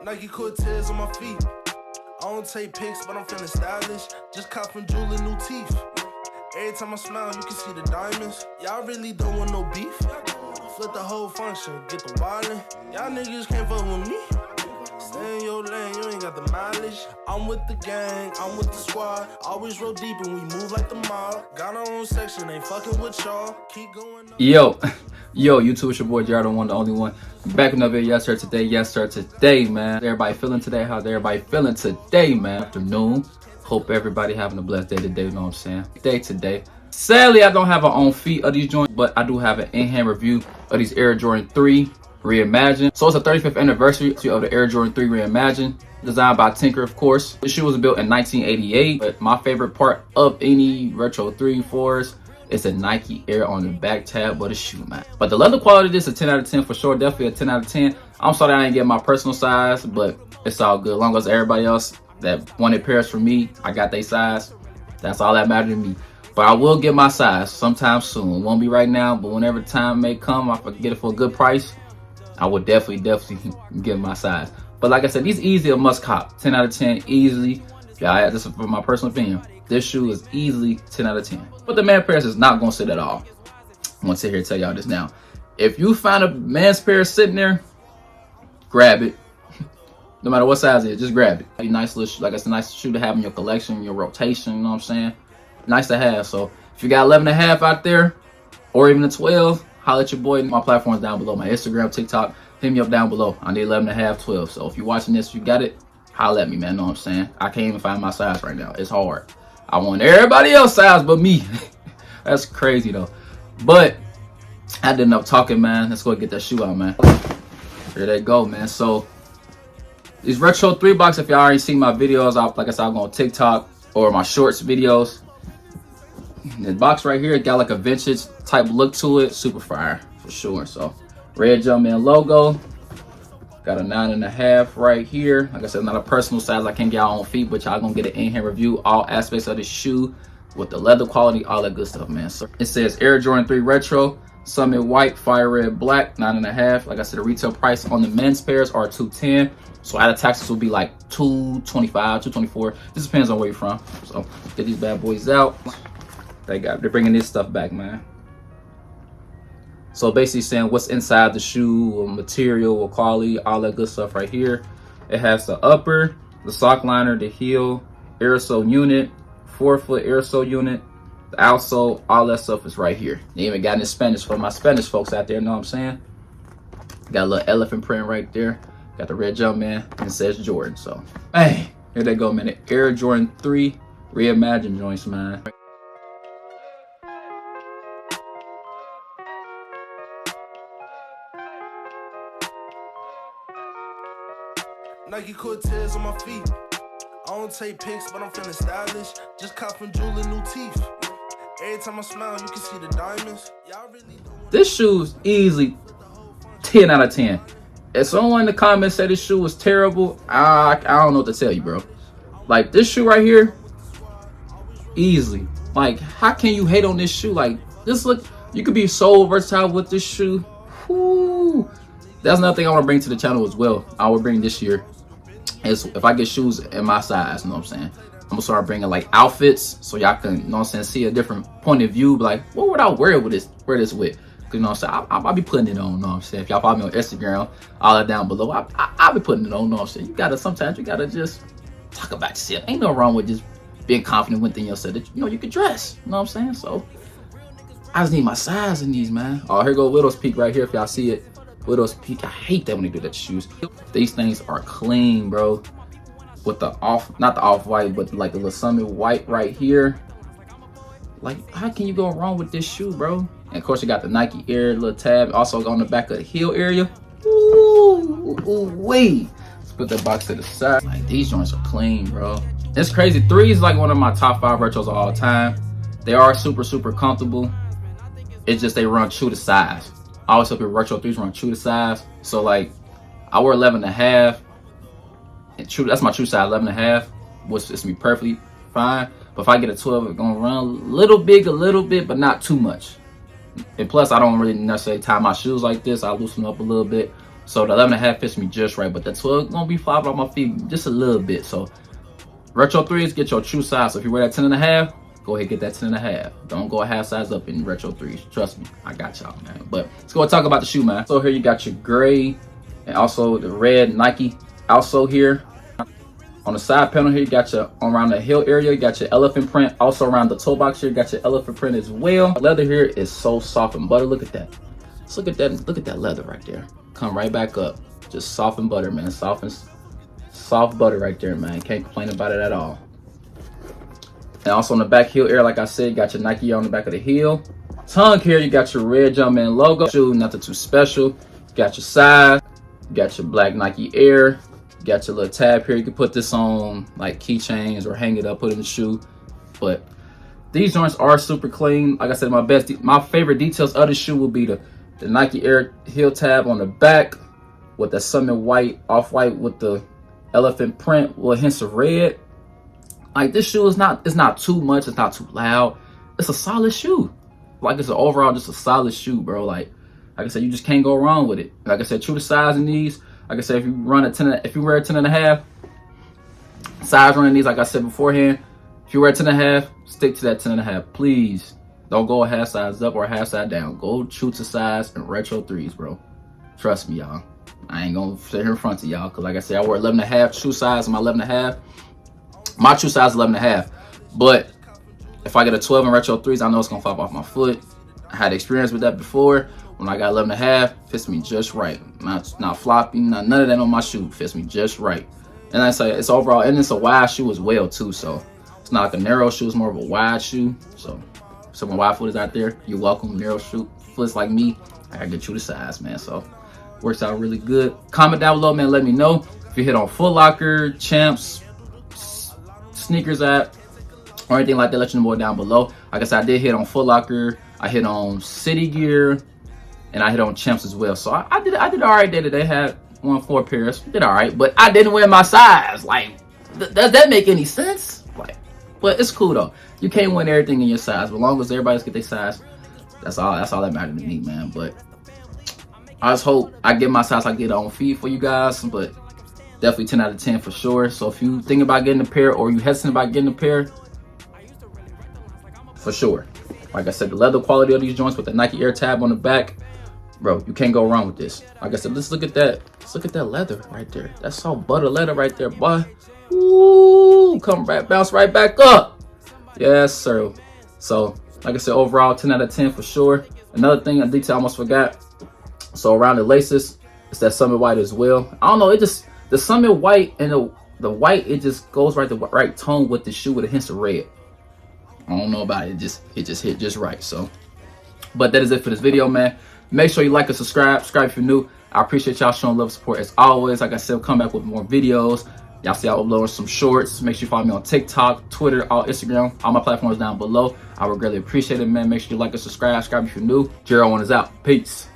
Nike Cortez on my feet. I don't take pics, but I'm feeling stylish. Just cop from Jewel new teeth. Every time I smile, you can see the diamonds. Y'all really don't want no beef. Flip the whole function, get the wildin'. Y'all niggas can't fuck with me. Stay in your lane, you ain't got the mileage. I'm with the gang, I'm with the squad. Always roll deep and we move like the mob. Got our own section, ain't fucking with y'all. Keep going up. Yo, YouTube, it's your boy Jared, the one, the only one. Back in another video. Yes sir, today, man. Everybody feeling today? How's everybody feeling today, man? Afternoon. Hope everybody having a blessed day today, you know what I'm saying? Today. Sadly, I don't have an on feet of these joints, but I do have an in-hand review of these Air Jordan 3 Reimagined. So it's the 35th anniversary of the Air Jordan 3 Reimagined, designed by Tinker, of course. This shoe was built in 1988, but my favorite part of any retro 3-4s is a Nike Air on the back tab of the shoe, man. But the leather quality, this is a 10 out of 10 for sure. Definitely a 10 out of 10. I'm sorry I didn't get my personal size, but it's all good. As long as everybody else that wanted pairs for me, I got their size. That's all that matters to me. But I will get my size sometime soon. It won't be right now, but whenever time may come, if I can get it for a good price, I will definitely get my size. But like I said, these easy a must cop. 10 out of 10, easily. Yeah, this is for my personal opinion. This shoe is easily 10 out of 10. But the man pairs is not gonna sit at all. I'm gonna sit here and tell y'all this now. If you find a man's pair sitting there, grab it. No matter what size it is, just grab it. A nice little, like it's a nice shoe to have in your collection, your rotation, you know what I'm saying? Nice to have. So if you got 11 and a half out there, or even a 12, holla at your boy. My platform's down below. My Instagram, TikTok, hit me up down below. I need 11 and a half, 12. So if you're watching this, you got it, holla at me, man. Know what I'm saying? I can't even find my size right now. It's hard. I want everybody else size but me. That's crazy though. But I did enough talking, man. Let's go get that shoe out, man. Here they go, man. So these retro 3 box, if y'all already seen my videos, like I said, I'll go on TikTok or my shorts videos. This box right here got like a vintage type look to it. Super fire for sure. So red Jumpman logo. Got a 9.5 right here. Like I said, not a personal size. I can't get y'all on feet, but y'all gonna get an in-hand review, all aspects of the shoe with the leather quality, all that good stuff, man. So it says Air Jordan 3 Retro, Summit White, Fire Red Black, 9.5. Like I said, the retail price on the men's pairs are $210. So out of taxes will be like $225, $224. This depends on where you're from. So get these bad boys out. They're bringing this stuff back, man. So basically saying what's inside the shoe, material, quality, all that good stuff right here. It has the upper, the sock liner, the heel, aerosol unit, 4-foot aerosol unit, the outsole, all that stuff is right here. They even got it in Spanish for my Spanish folks out there, know what I'm saying? Got a little elephant print right there. Got the red Jumpman and it says Jordan. So, hey, here they go, man. The Air Jordan 3 Reimagined joints, man. Nike Cortez on my feet. I don't take pics, but I'm feeling stylish. Just cop from Jewel new teeth. Every time I smile, you can see the diamonds. Y'all really don't. This shoe's easily 10 out of 10. If someone in the comments said this shoe was terrible, I don't know what to tell you, bro. Like this shoe right here, easily. Like, how can you hate on this shoe? Like, this look, you could be so versatile with this shoe. Whoo. That's another thing I want to bring to the channel as well. I will bring this year. Is if I get shoes in my size, you know what I'm saying? I'm gonna start bringing like outfits so y'all can, you know what I'm saying, see a different point of view. Like, what would I wear with this? Wear this with? Cause you know what I'm saying, I'll be putting it on. You know what I'm saying? If y'all follow me on Instagram, all that down below, I'll be putting it on. You know what I'm saying? You gotta sometimes just talk about yourself. Ain't no wrong with just being confident within yourself that you know you can dress. You know what I'm saying? So I just need my size in these, man. Oh, here go Widow's Peak right here. If y'all see it. Widow's Peak. I hate that when they do that to shoes. These things are clean, bro. With the not the off-white, but like the little Summit White right here. Like, how can you go wrong with this shoe, bro? And of course, you got the Nike Air little tab. Also on the back of the heel area. Ooh, wait. Let's put that box to the side. Like, these joints are clean, bro. It's crazy. 3 is like one of my top 5 retros of all time. They are super comfortable. It's just they run true to size. I always hope your retro 3s run true to size. So like, I wear 11 and a half. And true, that's my true size, 11 and a half, which is me perfectly fine. But if I get a 12, it's gonna run a little bit, but not too much. And plus, I don't really necessarily tie my shoes like this. I loosen up a little bit. So the 11.5 fits me just right, but the 12 gonna be flopping on my feet just a little bit. So retro 3s, get your true size. So if you wear that 10.5, go ahead and get that 10.5. Don't go a half size up in retro 3s. Trust me, I got y'all, man. But let's go and talk about the shoe, man. So here you got your gray and also the red Nike outsole here. On the side panel here, you got your, around the heel area, you got your elephant print. Also around the toe box here, you got your elephant print as well. The leather here is so soft and butter. Look at that. Just look at that. Look at that leather right there. Come right back up. Just soft and butter, man. Soft butter right there, man. Can't complain about it at all. And also on the back heel area, like I said, you got your Nike on the back of the heel. Tongue here, you got your red Jumpman logo. Shoe, nothing too special. You got your size. You got your black Nike Air. You got your little tab here. You can put this on like keychains or hang it up, put it in the shoe. But these joints are super clean. Like I said, my favorite details of the shoe will be the Nike Air heel tab on the back with the Summit white, off-white with the elephant print with hints of red. Like this shoe is not, it's not too much, it's not too loud. It's a solid shoe. Like it's an overall just a solid shoe, bro. Like I said, you just can't go wrong with it. Like I said, true to size in these. Like I said, if you wear a 10.5, size running these, like I said beforehand, if you wear a 10.5, stick to that 10.5, please. Don't go a half size up or a half size down. Go true to size and retro 3s, bro. Trust me, y'all. I ain't gonna sit here in front of y'all, because like I said, I wear 11.5 shoe size in my 11.5. My true size is 11.5. But if I get a 12 in retro 3s, I know it's gonna flop off my foot. I had experience with that before. When I got 11.5, fits me just right. Not floppy, none of that on my shoe. Fits me just right. And I say it's overall, and it's a wide shoe as well too. So it's not like a narrow shoe, it's more of a wide shoe. So some wide footers out there, you're welcome. Narrow shoe foots like me, I gotta get you the size, man. So works out really good. Comment down below, man. Let me know if you hit on Foot Locker, Champs, Sneakers app, or anything like that. Let you know more down below. Like I said, I did hit on Foot Locker, I hit on City Gear, and I hit on Champs as well. So I did all right there. They had 4 pairs. Did all right, but I didn't wear my size. Like, does that make any sense? Like, but it's cool though. You can't win everything in your size, but as long as everybody's get their size, that's all that matters to me, man. But I just hope I get my size, I get on feed for you guys. But definitely 10 out of 10 for sure. So if you think about getting a pair or you hesitant about getting a pair, for sure. Like I said, the leather quality of these joints with the Nike Air tab on the back, bro, you can't go wrong with this. Like I said, let's look at that. Let's look at that leather right there. That's soft butter leather right there, boy. Ooh, bounce right back up. Yes, sir. So, like I said, overall, 10 out of 10 for sure. Another thing, a detail I almost forgot. So around the laces, it's that Summit white as well. I don't know, it just, the Summit white and the white, it just goes right, the right tone with the shoe with a hint of red. I don't know about it. It just hit just right. So, but that is it for this video, man. Make sure you like and subscribe if you're new. I appreciate y'all showing love and support as always. Like I said, I'll come back with more videos. Y'all see I upload some shorts. Make sure you follow me on TikTok, Twitter, all Instagram, all my platforms down below. I would greatly appreciate it, man. Make sure you like and subscribe if you're new. Jero1 is out. Peace.